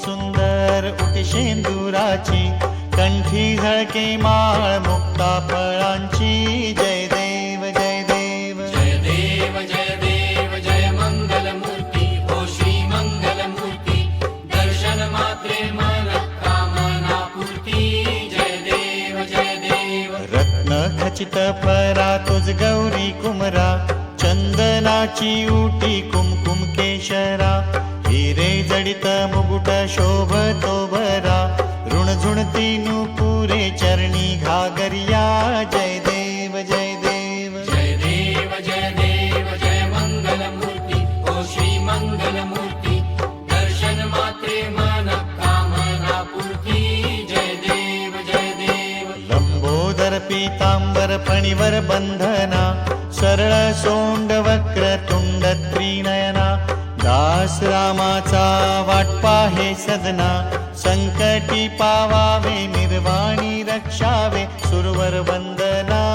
सुंदर उटी शेंदुराची, कंठी झळके माळ मुक्ता फळांची. जय देव जय देव जय देव जय देव जय मंगल मूर्ती हो श्री मंगल मूर्ती. दर्शन मात्रे मन कामना पूर्ती. जय देव जय देव. रत्न खचित परा तुझ गौरी कुमरा, चंदनाची उटी कुमकुम केशरा. हिरे जडित मुकुट शोभतो बरा, ऋणझुणती नुपुरे चरणी घागरिया. जय देव जय देव जय देव जय देव जय मंगल मूर्ती हो श्री मंगल मूर्ती. दर्शन मात्रे मन कामना पूर्ती. जय देव जय देव. लंबोदर पीतांबर फणीवर बंधना, सरळ सोंड वक्र तुंड त्रिनयना. दास रामाचा वाट पाहे सजना, संकटी पावावे निर्वाणी रक्षावे. सुरवर वंदना.